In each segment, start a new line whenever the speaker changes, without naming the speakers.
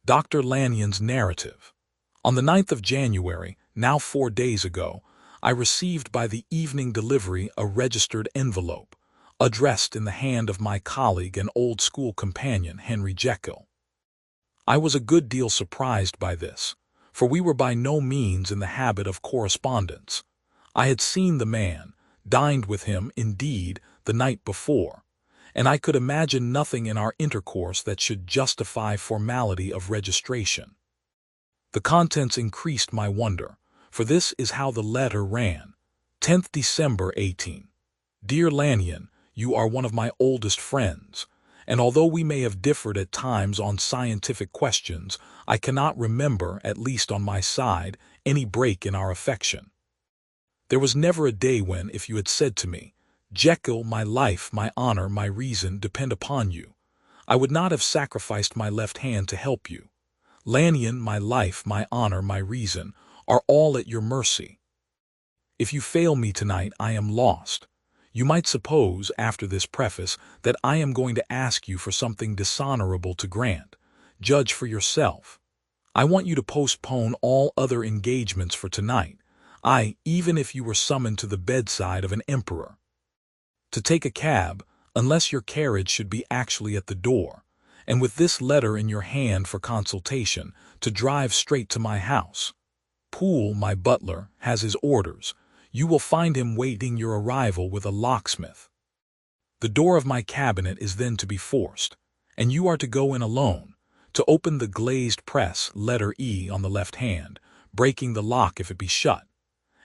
Dr. Lanyon's narrative. On the 9th of January, now 4 days ago, I received by the evening delivery a registered envelope, addressed in the hand of my colleague and old school companion, Henry Jekyll. I was a good deal surprised by this, for we were by no means in the habit of correspondence. I had seen the man, dined with him, indeed, the night before, and I could imagine nothing in our intercourse that should justify formality of registration. The contents increased my wonder, for this is how the letter ran. 10th December 18. Dear Lanyon, you are one of my oldest friends, and although we may have differed at times on scientific questions, I cannot remember, at least on my side, any break in our affection. There was never a day when, if you had said to me, Jekyll, my life, my honor, my reason depend upon you, I would not have sacrificed my left hand to help you. Lanyon, my life, my honor, my reason, are all at your mercy. If you fail me tonight, I am lost. You might suppose, after this preface, that I am going to ask you for something dishonorable to grant. Judge for yourself. I want you to postpone all other engagements for tonight, even if you were summoned to the bedside of an emperor. To take a cab, unless your carriage should be actually at the door, and with this letter in your hand for consultation, to drive straight to my house. Poole, my butler, has his orders. You will find him waiting your arrival with a locksmith. The door of my cabinet is then to be forced, and you are to go in alone, to open the glazed press, letter E on the left hand, breaking the lock if it be shut,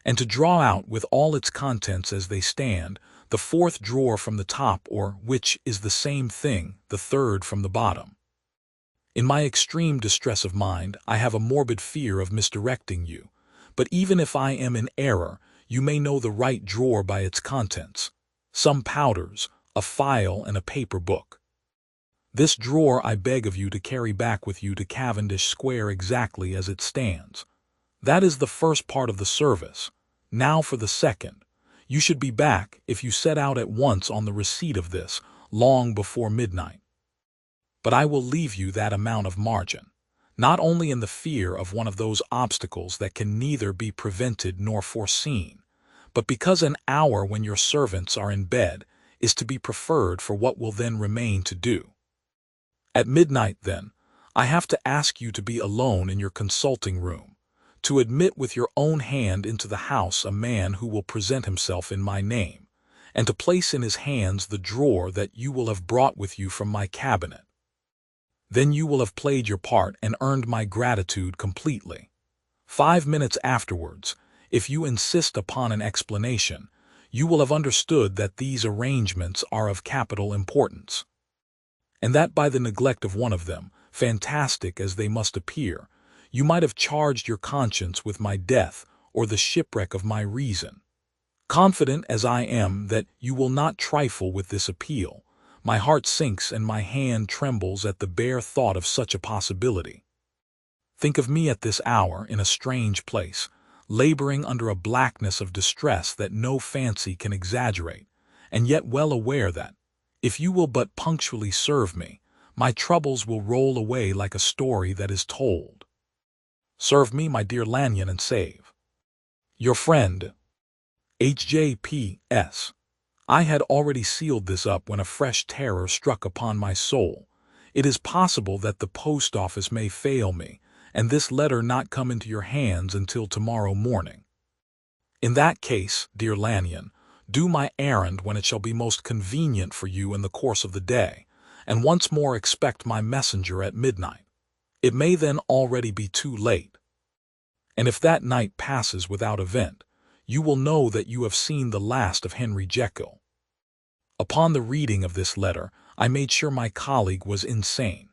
and to draw out with all its contents as they stand, the fourth drawer from the top, or, which is the same thing, the third from the bottom. In my extreme distress of mind, I have a morbid fear of misdirecting you, but even if I am in error, you may know the right drawer by its contents, some powders, a file, and a paper book. This drawer I beg of you to carry back with you to Cavendish Square exactly as it stands. That is the first part of the service. Now for the second. You should be back, if you set out at once on the receipt of this, long before midnight. But I will leave you that amount of margin, not only in the fear of one of those obstacles that can neither be prevented nor foreseen, but because an hour when your servants are in bed is to be preferred for what will then remain to do. At midnight, then, I have to ask you to be alone in your consulting room, to admit with your own hand into the house a man who will present himself in my name, and to place in his hands the drawer that you will have brought with you from my cabinet. Then you will have played your part and earned my gratitude completely. 5 minutes afterwards, if you insist upon an explanation, you will have understood that these arrangements are of capital importance, and that by the neglect of one of them, fantastic as they must appear, you might have charged your conscience with my death or the shipwreck of my reason. Confident as I am that you will not trifle with this appeal, my heart sinks and my hand trembles at the bare thought of such a possibility. Think of me at this hour in a strange place, laboring under a blackness of distress that no fancy can exaggerate, and yet well aware that, if you will but punctually serve me, my troubles will roll away like a story that is told. Serve me, my dear Lanyon, and save. Your friend, H.J.P.S. I had already sealed this up when a fresh terror struck upon my soul. It is possible that the post office may fail me, and this letter not come into your hands until tomorrow morning. In that case, dear Lanyon, do my errand when it shall be most convenient for you in the course of the day, and once more expect my messenger at midnight. It may then already be too late. And if that night passes without event, you will know that you have seen the last of Henry Jekyll. Upon the reading of this letter, I made sure my colleague was insane,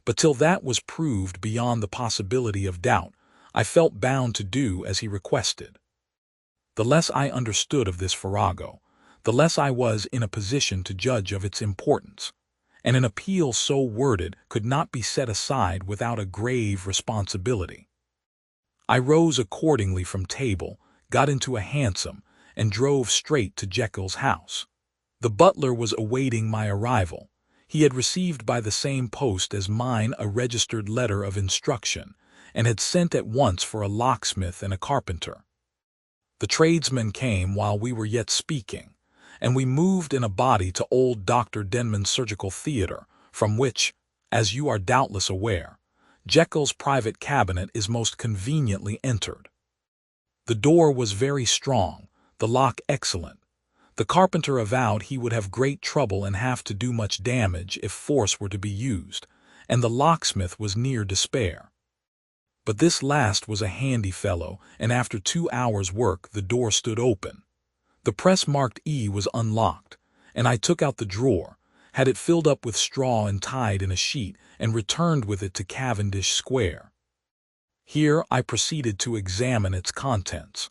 but till that was proved beyond the possibility of doubt, I felt bound to do as he requested. The less I understood of this farrago, the less I was in a position to judge of its importance, and an appeal so worded could not be set aside without a grave responsibility. I rose accordingly from table, got into a hansom, and drove straight to Jekyll's house. The butler was awaiting my arrival. He had received by the same post as mine a registered letter of instruction, and had sent at once for a locksmith and a carpenter. The tradesmen came while we were yet speaking, and we moved in a body to old Dr. Denman's surgical theater, from which, as you are doubtless aware, Jekyll's private cabinet is most conveniently entered. The door was very strong, the lock excellent. The carpenter avowed he would have great trouble and have to do much damage if force were to be used, and the locksmith was near despair. But this last was a handy fellow, and after 2 hours' work the door stood open. The press marked E was unlocked, and I took out the drawer, had it filled up with straw and tied in a sheet, and returned with it to Cavendish Square. Here I proceeded to examine its contents.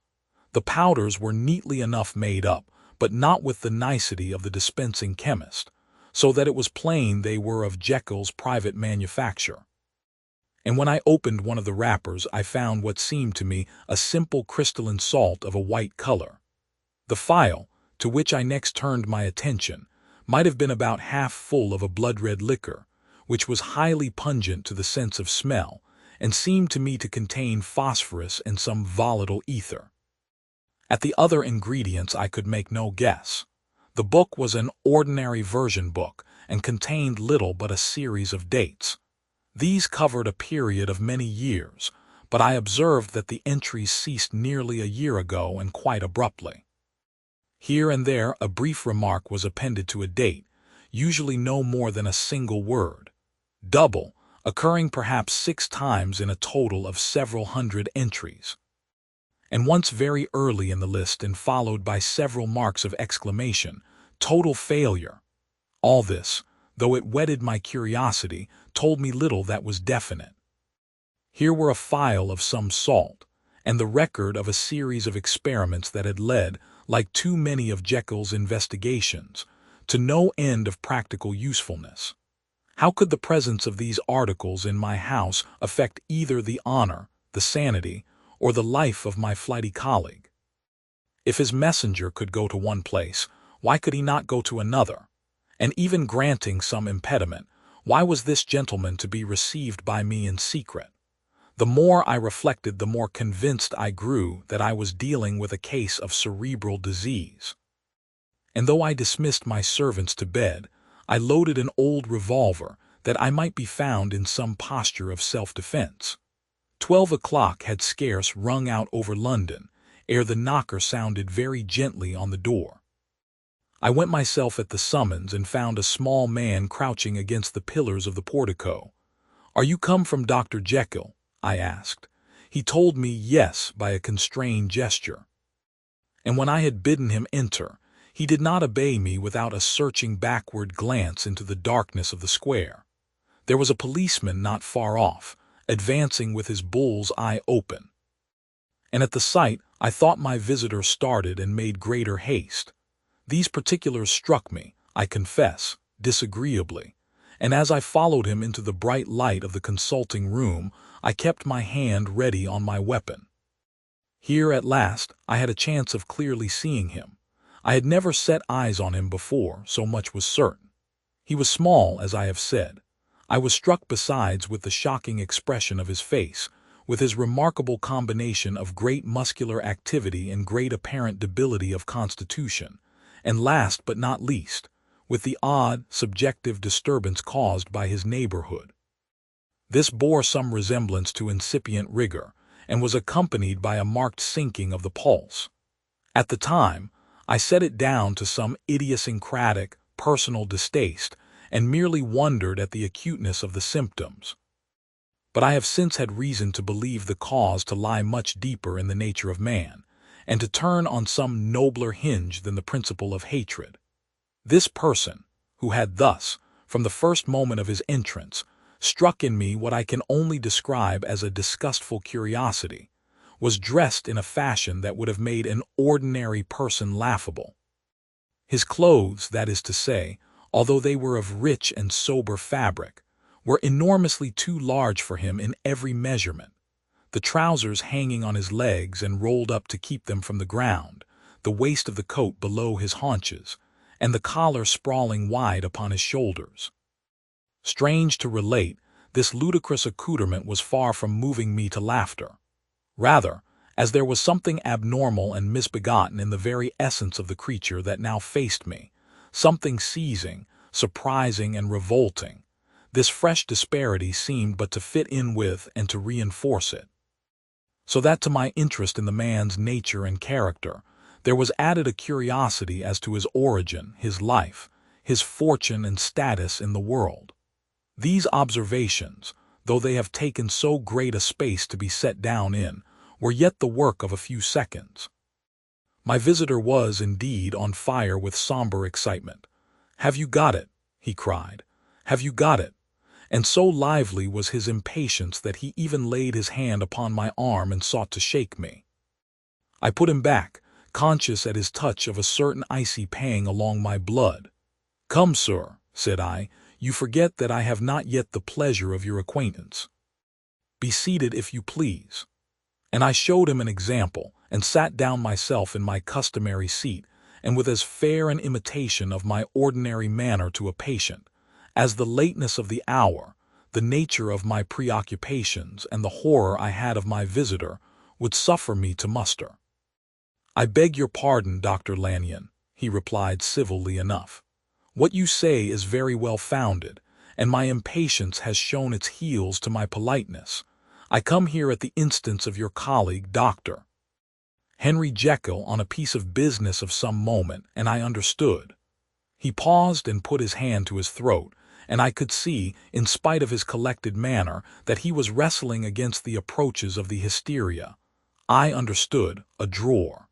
The powders were neatly enough made up, but not with the nicety of the dispensing chemist, so that it was plain they were of Jekyll's private manufacture. And when I opened one of the wrappers I found what seemed to me a simple crystalline salt of a white color. The phial, to which I next turned my attention, might have been about half full of a blood-red liquor, which was highly pungent to the sense of smell, and seemed to me to contain phosphorus and some volatile ether. At the other ingredients I could make no guess. The book was an ordinary version book, and contained little but a series of dates. These covered a period of many years, but I observed that the entries ceased nearly a year ago and quite abruptly. Here and there a brief remark was appended to a date, usually no more than a single word. Double, occurring perhaps 6 times in a total of several hundred entries. And once very early in the list and followed by several marks of exclamation, total failure. All this, though it whetted my curiosity, told me little that was definite. Here were a phial of some salt, and the record of a series of experiments that had led, like too many of Jekyll's investigations, to no end of practical usefulness. How could the presence of these articles in my house affect either the honor, the sanity, or the life of my flighty colleague? If his messenger could go to one place, why could he not go to another? And even granting some impediment, why was this gentleman to be received by me in secret? The more I reflected, the more convinced I grew that I was dealing with a case of cerebral disease. And though I dismissed my servants to bed, I loaded an old revolver that I might be found in some posture of self-defense. 12 o'clock had scarce rung out over London, ere the knocker sounded very gently on the door. I went myself at the summons and found a small man crouching against the pillars of the portico. "Are you come from Dr. Jekyll?" I asked. He told me yes by a constrained gesture. And when I had bidden him enter, he did not obey me without a searching backward glance into the darkness of the square. There was a policeman not far off, advancing with his bull's eye open. And at the sight I thought my visitor started and made greater haste. These particulars struck me, I confess, disagreeably, and as I followed him into the bright light of the consulting room, I kept my hand ready on my weapon. Here at last I had a chance of clearly seeing him. I had never set eyes on him before, so much was certain. He was small, as I have said. I was struck besides with the shocking expression of his face, with his remarkable combination of great muscular activity and great apparent debility of constitution, and last but not least, with the odd, subjective disturbance caused by his neighborhood. This bore some resemblance to incipient rigor, and was accompanied by a marked sinking of the pulse. At the time, I set it down to some idiosyncratic, personal distaste, and merely wondered at the acuteness of the symptoms. But I have since had reason to believe the cause to lie much deeper in the nature of man, and to turn on some nobler hinge than the principle of hatred. This person, who had thus, from the first moment of his entrance, struck in me what I can only describe as a disgustful curiosity, was dressed in a fashion that would have made an ordinary person laughable. His clothes, that is to say, although they were of rich and sober fabric, were enormously too large for him in every measurement, the trousers hanging on his legs and rolled up to keep them from the ground, the waist of the coat below his haunches, and the collar sprawling wide upon his shoulders. Strange to relate, this ludicrous accoutrement was far from moving me to laughter. Rather, as there was something abnormal and misbegotten in the very essence of the creature that now faced me, something seizing, surprising, and revolting, this fresh disparity seemed but to fit in with and to reinforce it. So that to my interest in the man's nature and character, there was added a curiosity as to his origin, his life, his fortune and status in the world. These observations, though they have taken so great a space to be set down in, were yet the work of a few seconds. My visitor was, indeed, on fire with somber excitement. "Have you got it?" he cried. "Have you got it?" And so lively was his impatience that he even laid his hand upon my arm and sought to shake me. I put him back, conscious at his touch of a certain icy pang along my blood. "Come, sir," said I, "you forget that I have not yet the pleasure of your acquaintance. Be seated if you please." And I showed him an example, and sat down myself in my customary seat, and with as fair an imitation of my ordinary manner to a patient, as the lateness of the hour, the nature of my preoccupations, and the horror I had of my visitor, would suffer me to muster. "I beg your pardon, Dr. Lanyon," he replied civilly enough. "What you say is very well founded, and my impatience has shown its heels to my politeness. I come here at the instance of your colleague, Dr. Henry Jekyll, on a piece of business of some moment, and I understood." He paused and put his hand to his throat, and I could see, in spite of his collected manner, that he was wrestling against the approaches of the hysteria. I understood, a drawer.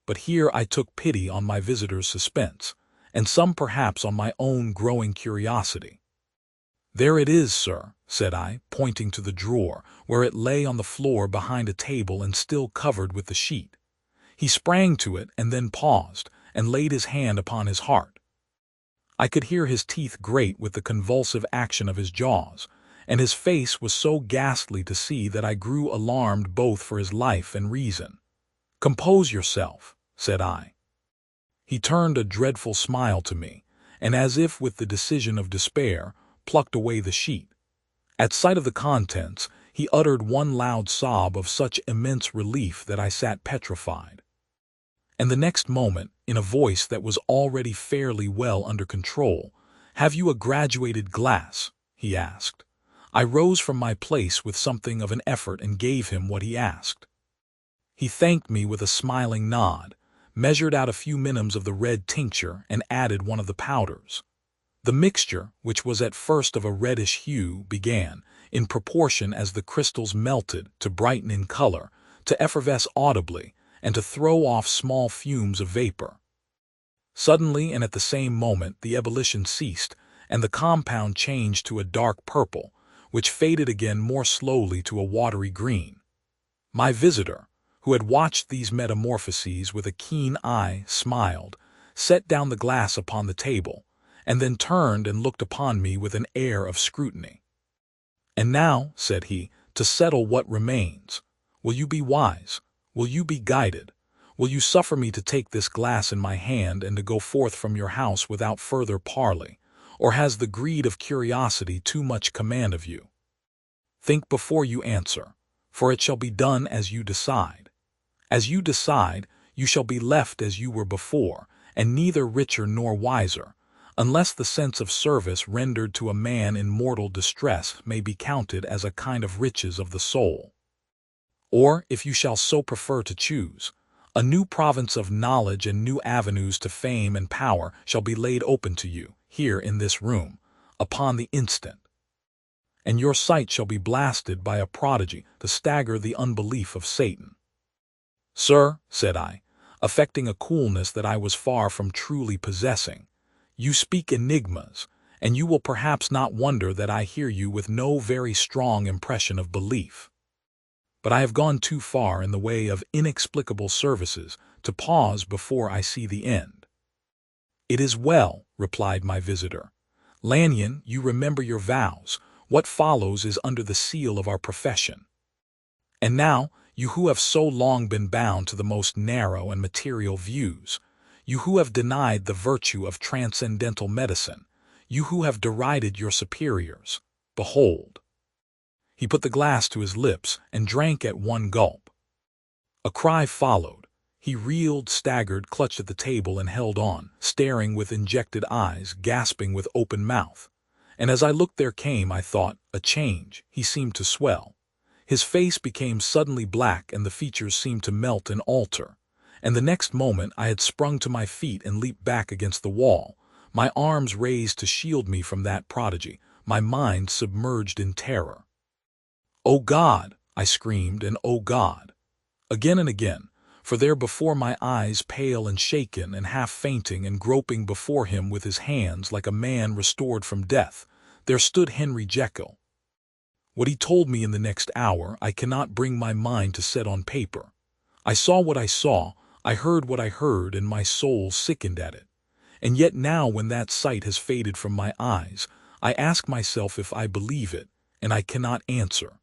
But here I took pity on my visitor's suspense, and some perhaps on my own growing curiosity. "There it is, sir," said I, pointing to the drawer, where it lay on the floor behind a table and still covered with the sheet. He sprang to it and then paused, and laid his hand upon his heart. I could hear his teeth grate with the convulsive action of his jaws, and his face was so ghastly to see that I grew alarmed both for his life and reason. "Compose yourself," said I. He turned a dreadful smile to me, and as if with the decision of despair, plucked away the sheet. At sight of the contents, he uttered one loud sob of such immense relief that I sat petrified. And the next moment, in a voice that was already fairly well under control, "Have you a graduated glass?" he asked. I rose from my place with something of an effort and gave him what he asked. He thanked me with a smiling nod, measured out a few minims of the red tincture, and added one of the powders. The mixture, which was at first of a reddish hue, began, in proportion as the crystals melted, to brighten in color, to effervesce audibly, and to throw off small fumes of vapor. Suddenly and at the same moment the ebullition ceased, and the compound changed to a dark purple, which faded again more slowly to a watery green. My visitor, who had watched these metamorphoses with a keen eye, smiled, set down the glass upon the table, and then turned and looked upon me with an air of scrutiny. "And now," said he, "to settle what remains. Will you be wise? Will you be guided? Will you suffer me to take this glass in my hand and to go forth from your house without further parley, or has the greed of curiosity too much command of you? Think before you answer, for it shall be done as you decide. As you decide, you shall be left as you were before, and neither richer nor wiser, unless the sense of service rendered to a man in mortal distress may be counted as a kind of riches of the soul. Or, if you shall so prefer to choose, a new province of knowledge and new avenues to fame and power shall be laid open to you, here in this room, upon the instant. And your sight shall be blasted by a prodigy to stagger the unbelief of Satan." "Sir," said I, affecting a coolness that I was far from truly possessing, "you speak enigmas, and you will perhaps not wonder that I hear you with no very strong impression of belief. But I have gone too far in the way of inexplicable services to pause before I see the end." "It is well," replied my visitor. "Lanyon, you remember your vows. What follows is under the seal of our profession. And now, you who have so long been bound to the most narrow and material views, you who have denied the virtue of transcendental medicine, You who have derided your superiors, behold." He put the glass to his lips and drank at one gulp. A cry followed. He reeled, staggered, clutched at the table and held on, staring with injected eyes, gasping with open mouth. And as I looked there came, I thought, a change. He seemed to swell. His face became suddenly black and the features seemed to melt and alter. And the next moment I had sprung to my feet and leaped back against the wall, my arms raised to shield me from that prodigy, my mind submerged in terror. "Oh God!" I screamed, and "Oh God!" again and again, for there before my eyes, pale and shaken and half fainting and groping before him with his hands like a man restored from death, there stood Henry Jekyll. What he told me in the next hour I cannot bring my mind to set on paper. I saw what I saw, I heard what I heard, and my soul sickened at it. And yet now when that sight has faded from my eyes, I ask myself if I believe it, and I cannot answer.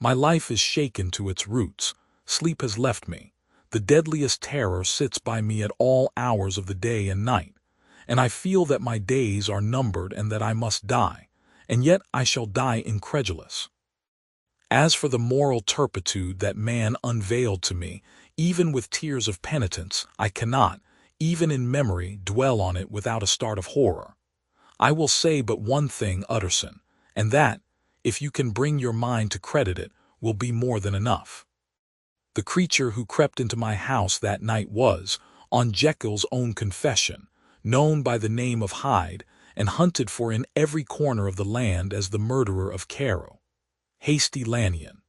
My life is shaken to its roots. Sleep has left me. The deadliest terror sits by me at all hours of the day and night, and I feel that my days are numbered and that I must die, and yet I shall die incredulous. As for the moral turpitude that man unveiled to me, even with tears of penitence, I cannot, even in memory, dwell on it without a start of horror. I will say but one thing, Utterson, and that, if you can bring your mind to credit it, will be more than enough. The creature who crept into my house that night was, on Jekyll's own confession, known by the name of Hyde, and hunted for in every corner of the land as the murderer of Caro. Hasty Lanyon.